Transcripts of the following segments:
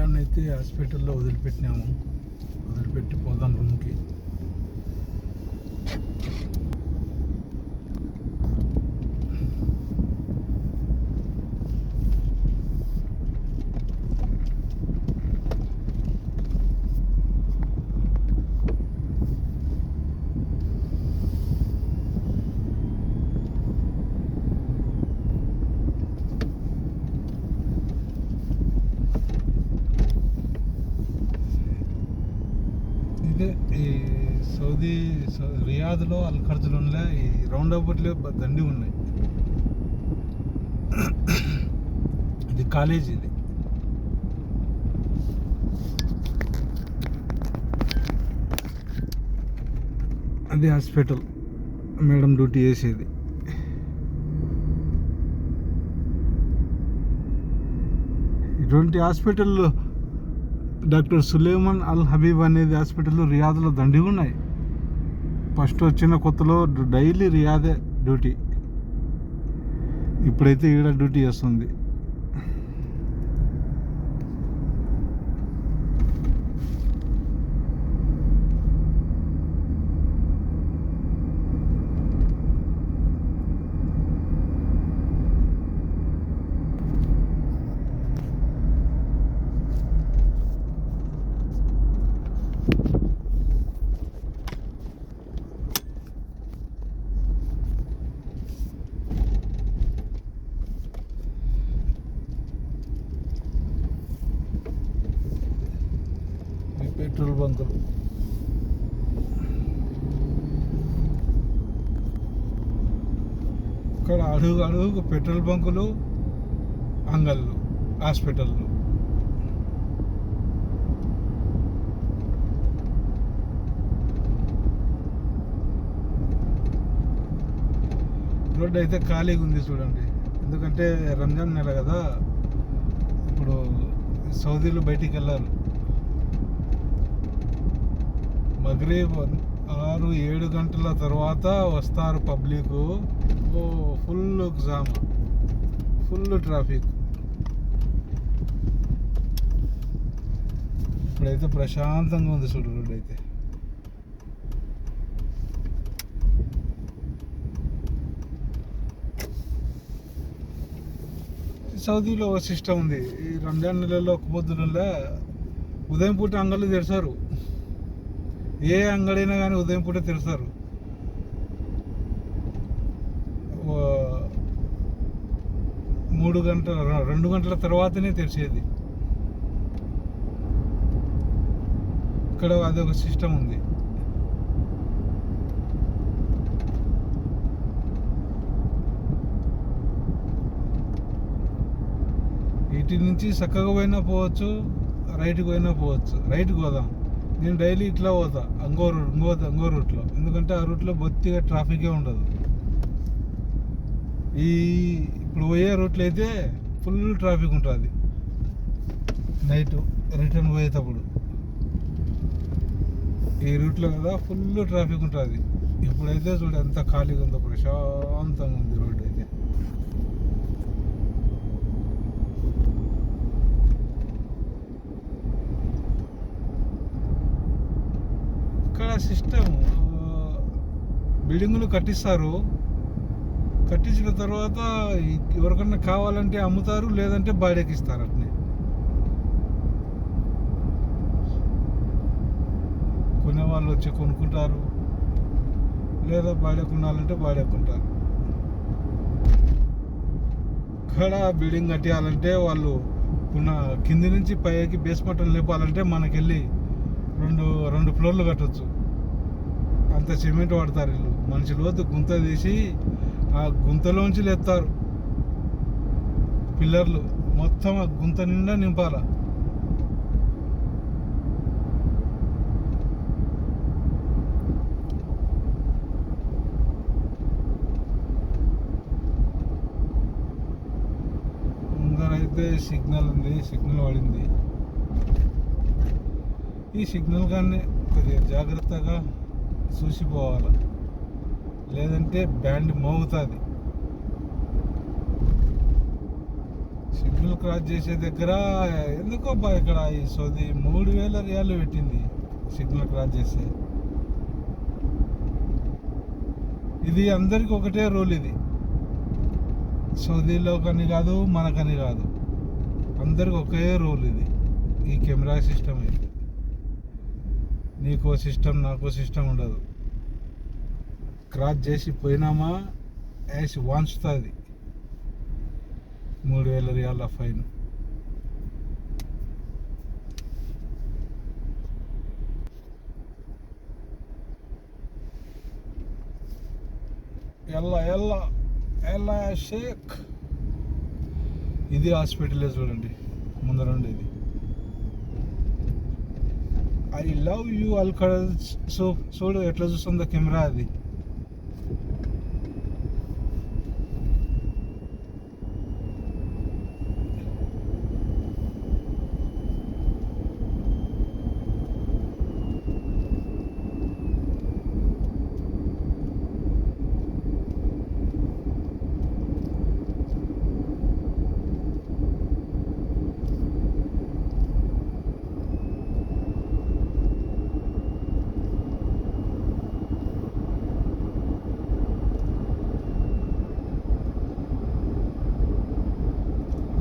రంజాన్ అయితే హాస్పిటల్లో వదిలిపెట్టినాము. వదిలిపెట్టి పోదాం రూమ్కి. ఇదే ఈ సౌదీ రియాద్లో అల్ ఖర్జులో ఈ రౌండ్ అబౌట్లో దండి ఉన్నాయి. ఇది కాలేజ్, ఇది అది హాస్పిటల్ మేడం డ్యూటీ చేసేది. ఇటువంటి హాస్పిటల్లో డాక్టర్ సులేమాన్ అల్ హబీబ్ అనేది హాస్పిటల్లో రియాద్లో దండి ఉన్నాయి. ఫస్ట్ వచ్చిన కొత్తలో డైలీ రియాదే డ్యూటీ, ఇప్పుడైతే ఈడ డ్యూటీ చేస్తుంది. పెట్రోల్ బంకులు ఇక్కడ అడుగు అడుగు పెట్రోల్ బంకులు, అంగళ్ళు, హాస్పిటళ్ళు. రోడ్డు అయితే ఖాళీగా ఉంది చూడండి. ఎందుకంటే రంజాన్ నెల కదా, ఇప్పుడు సౌదీలో బయటికి వెళ్ళారు. మగ్రిబ్ 6-7 గంటల తర్వాత వస్తారు public. Full jam, full traffic. ఇప్పుడైతే ప్రశాంతంగా ఉంది చూడు రోడ్ అయితే. సౌదీలో ఒక సిస్టమ్ ఉంది. ఈ రంజాన్ నెలలో ఒక పొద్దునలో ఉదయం పూట అంగళ్ళు తెరిచారు. ఏ అంగడైనా కానీ ఉదయం పూట తెరుస్తారు. 2 గంటల తర్వాతనే తెరిచేది. ఇక్కడ అదొక సిస్టమ్ ఉంది. ఇటు నుంచి చక్కగా పోయినా పోవచ్చు, రైట్కి పోయినా పోవచ్చు. రైట్కి పోదాం. నేను డైలీ ఇట్లా పోతా ఇంకో రూట్లో, ఎందుకంటే ఆ రూట్లో బొత్తిగా ట్రాఫికే ఉండదు. ఇప్పుడు పోయే రూట్లో అయితే ఫుల్ ట్రాఫిక్ ఉంటుంది నైట్ రిటర్న్ పోయేటప్పుడు. ఈ రూట్లో కదా ఫుల్ ట్రాఫిక్ ఉంటుంది. ఇప్పుడైతే చూడు ఎంత ఖాళీగా ఉందో, ప్రశాంతంగా ఉంది రోడ్డు అయితే. ఇక్కడ సిస్టమ్ బిల్డింగులు కట్టిస్తారు. కట్టించిన తర్వాత ఎవరికన్నా కావాలంటే అమ్ముతారు, లేదంటే బాడీకి ఇస్తారు. అట్నే కొనేవాళ్ళు వచ్చి కొనుక్కుంటారు, లేదా బాడీ కొనాలంటే బాడీ కొంటారు. ఇక్కడ బిల్డింగ్ కట్టియాలంటే వాళ్ళు కింది నుంచి పైకి బేస్మెంట్ లేపాలంటే మనకెళ్ళి రెండు ఫ్లోర్లు కట్టవచ్చు. అంత సిమెంట్ వాడతారు వీళ్ళు. మనిషి లోతు గుంత తీసి ఆ గుంతలోంచి లేపుతారు పిల్లర్లు. మొత్తం ఆ గుంత నిండా నింపాల. ముందరైతే సిగ్నల్ ఉంది, సిగ్నల్ పడింది. ఈ సిగ్నల్ కానీ కొద్దిగా జాగ్రత్తగా చూసిపోవాలి, లేదంటే బ్యాండ్ మోగుతుంది. సిగ్నల్ క్రాస్ చేసే దగ్గర ఎందుకో ఇక్కడ ఈ సోది 3000 రియాలు పెట్టింది సిగ్నల్ క్రాస్ చేస్తే. ఇది అందరికి ఒకటే రూల్, ఇది సౌదీలో కానీ కాదు మనకని కాదు, అందరికి ఒకే రూల్ ఇది. ఈ కెమెరా సిస్టమ్ ఇది, నీకో సిస్టమ్ నాకో సిస్టమ్ ఉండదు. క్రాస్ చేసి పోయినామా వేసి వాంచుతుంది 3000 రియాల ఫైన్. ఎల్లా ఎల్లా ఎల్లా షేక్. ఇది హాస్పిటలే చూడండి ముందర ఉండేది. ఐ లవ్ యూ అల్కడల్. సో చూడు ఎట్లా చూస్తుందో కెమెరా అది.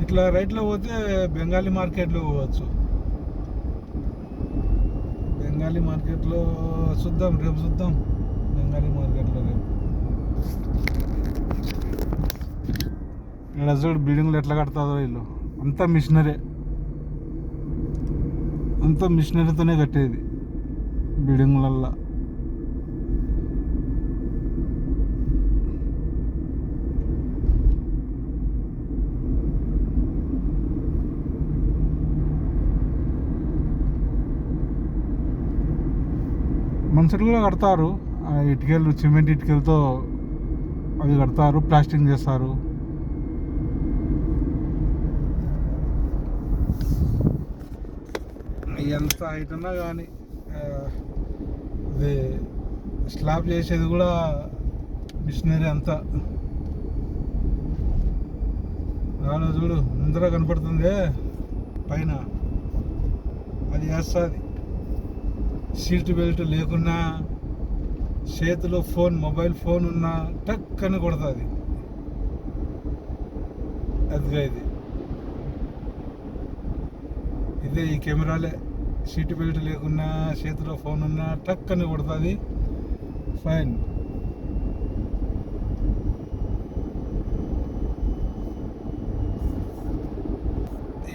ఇట్లా రైట్లో పోతే బెంగాలీ మార్కెట్లో పోవచ్చు. బెంగాలీ మార్కెట్లో చూద్దాం, రేపు చూద్దాం బెంగాలీ మార్కెట్లో రేపు. ఇక్కడ చూడు బిల్డింగ్లు ఎట్లా కడతారో వీళ్ళు, అంతా మిషనరీ, అంతా మిషనరీతోనే కట్టేది బిల్డింగ్లల్లో. మనుషులు కూడా కడతారు, ఇటుకలు సిమెంట్ ఇటుకలతో అవి కడతారు, ప్లాస్టింగ్ చేస్తారు. ఎంత హైట్ ఉన్నా కానీ అది స్లాబ్ చేసేది కూడా మిషనరీ అంతా. రాను చూడు ముందర కనపడుతుంది పైన, అది వేస్తుంది. సీట్ బెల్ట్ లేకున్నా, చేతిలో ఫోన్ మొబైల్ ఫోన్ ఉన్నా టక్ అని కొడుతుంది. అదిగా ఇదే ఈ కెమెరాలే. సీట్ బెల్ట్ లేకున్నా, చేతిలో ఫోన్ ఉన్నా టక్ అని కొడుతుంది ఫైన్.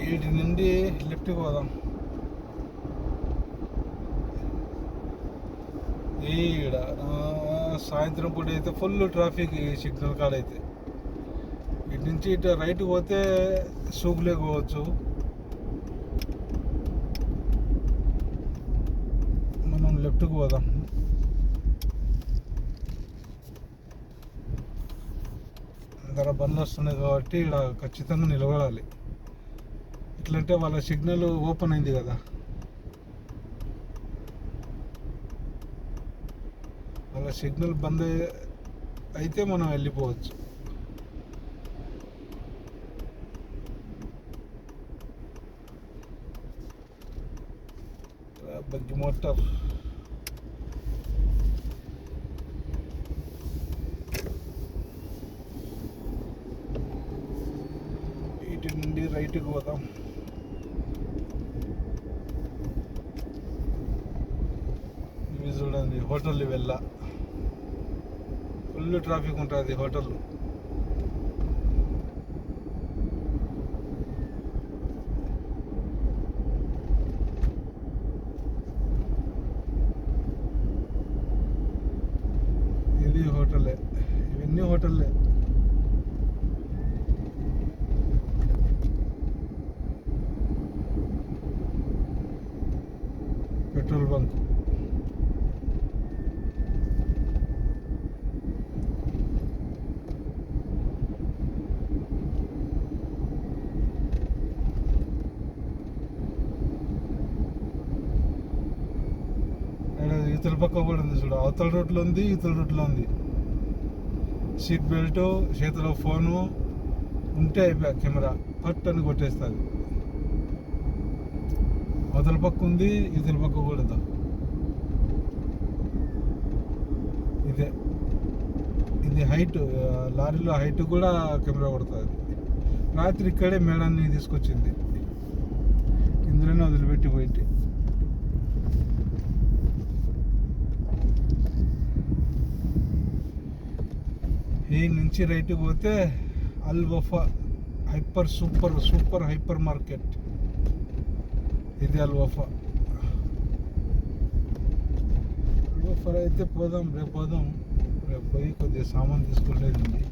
వీటి నుండి లెఫ్ట్కి పోదాం. ఈడ సాయంత్రం పూట అయితే ఫుల్ ట్రాఫిక్ ఈ సిగ్నల్ కాడ అయితే. ఇటు నుంచి ఇటు రైట్కి పోతే సూపులేకి పోవచ్చు, మనం లెఫ్ట్కి పోదాం. అందరూ బండ్లు వస్తున్నాయి కాబట్టి ఇక్కడ ఖచ్చితంగా నిలబడాలి. ఇట్లంటే వాళ్ళ సిగ్నల్ ఓపెన్ అయింది కదా, వాళ్ళ సిగ్నల్ బంద్ అయితే మనం వెళ్ళిపోవచ్చు. బగ్గి మోటార్ ఇటు నుండి రైట్కి పోదాం. ఇవి చూడండి హోటల్ వెళ్ళా, ఫుల్ ట్రాఫిక్ ఉంటుంది హోటల్. ఇది హోటలే, ఇవన్నీ హోటల్లే. Petrol bunk. ఇతల పక్క కూడా ఉంది చూడు, అవతల రూట్లో ఉంది, ఇతల రూట్లో ఉంది. సీట్ బెల్ట్, చేతిలో ఫోను ఉంటే అయిపోయా కెమెరా పట్ అని కొట్టేస్తుంది. అవతల పక్క ఉంది, ఇతల పక్క కూడా. ఇది హైట్, లారీలో హైట్ కూడా కెమెరా కొడుతుంది. రాత్రి ఇక్కడే మేడాన్ని తీసుకొచ్చింది, ఇందులోనే వదిలిపెట్టి పోయింటి. ఈ నుంచి రైట్కి పోతే అల్ వఫా సూపర్ హైపర్ మార్కెట్. ఇది అల్ వఫా అయితే పోదాం, రేపు పోదాం. రేపు పోయి కొద్దిగా సామాన్ తీసుకునేది ఉంది.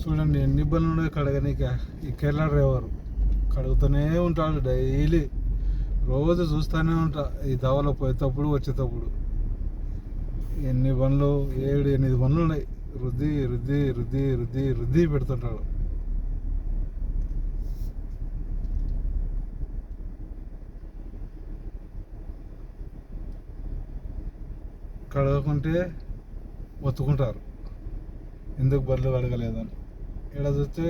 చూడండి ఎన్ని ఇబ్బందులు ఉన్నాయి కడగనీక. ఈ కేరళ డ్రైవర్ కడుగుతూనే ఉంటాడు డైలీ, రోజు చూస్తూనే ఉంటా. ఈ దవలో పోయేటప్పుడు వచ్చేటప్పుడు ఎన్ని బండ్లు, 7-8 బండ్లు ఉన్నాయి. రుద్ది రుద్ది రుద్ది రుద్ది రుద్ది పెడుతుంటాడు. కడగకుంటే ఒత్తుకుంటారు, ఎందుకు బర్రెలు కడగలేదని. ఇక్కడ చూస్తే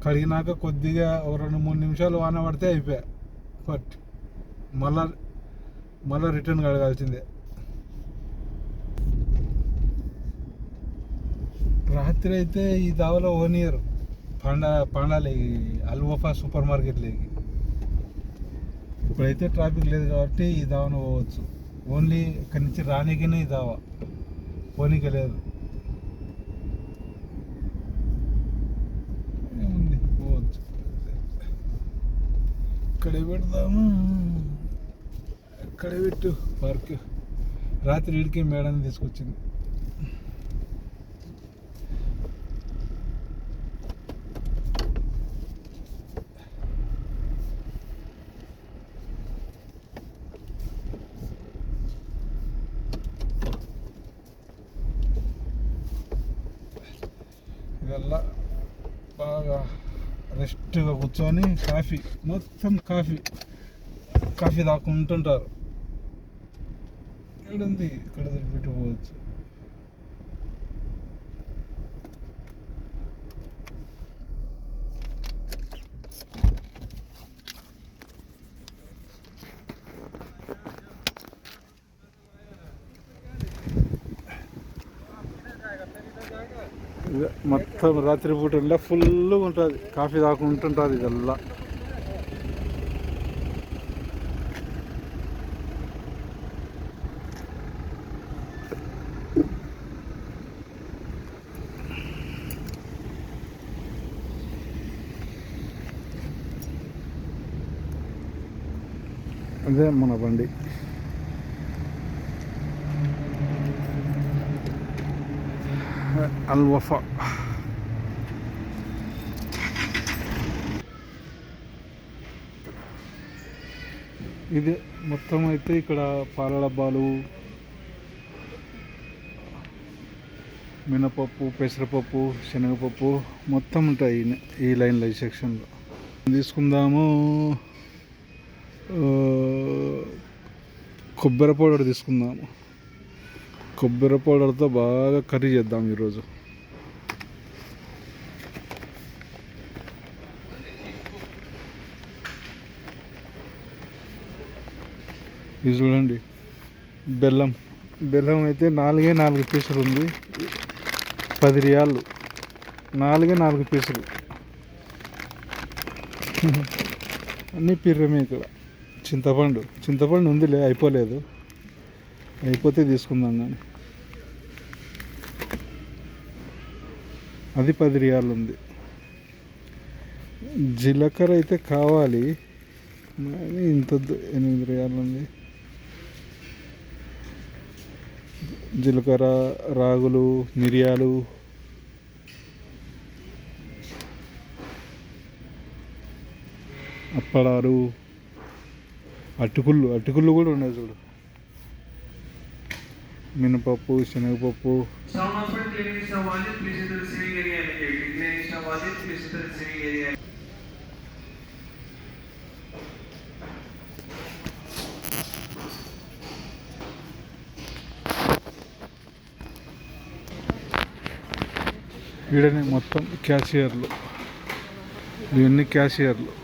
కడిగినాక కొద్దిగా 2-3 నిమిషాలు వాన పడితే అయిపోయా బట్ మళ్ళా రిటర్న్ కడగాల్సిందే. రాత్రి అయితే ఈ దావలో ఓనియర్ పండాలి అల్ వఫా సూపర్ మార్కెట్లోకి. ఇప్పుడైతే ట్రాఫిక్ లేదు కాబట్టి ఈ దావను పోవచ్చు. ఓన్లీ ఇక్కడి నుంచి రానికనే ఈ దావా, పోనీక లేదు. ఏముంది, పోవచ్చు. ఇక్కడే పెడదాము, ఇక్కడే పెట్టు పార్క్. రాత్రి ఇడికి మేడాన్ని తీసుకొచ్చింది. ఇదల్లా బాగా రెస్ట్గా కూర్చొని మొత్తం కాఫీ తాకుంటుంటారు. ఇక్కడుంది, ఇక్కడ పెట్టుకోవచ్చు. మొత్తం రాత్రిపూట ఫుల్గా ఉంటుంది, కాఫీ తాకుంటుంటుంది ఇదల్లా. అదే మన బండి. అల్ వఫా ఇది మొత్తం అయితే ఇక్కడ పాల డబ్బాలు, మినపప్పు, పెసరపప్పు, శనగపప్పు మొత్తం ఉంటాయి ఈ లైన్లో, ఈ సెక్షన్లో. తీసుకుందాము. కొబ్బరి పౌడర్ తీసుకుందాము. కొబ్బరి పౌడర్తో బాగా కర్రీ చేద్దాం ఈరోజు. ఇది చూడండి, బెల్లం అయితే 4 పీసులు ఉంది, 10 రియాళ్ళు. 4 పీసులు అన్నీ పిర్రమే. ఇక్కడ చింతపండు ఉందిలే, అయిపోలేదు, అయిపోతే తీసుకుందాం. కానీ అది 10 రియాళ్ళు ఉంది. జీలకర్ర అయితే కావాలి, ఇంత 8 రియాళ్ళు ఉంది. జీలకర్ర, రాగులు, మిరియాలు, అప్పడాలు, అటుకుళ్ళు కూడా ఉన్నాయి చూడు. మినపప్పు, శనగపప్పు. ఈడనే మొత్తం క్యాషియర్లు, ఇవన్నీ క్యాషియర్లు.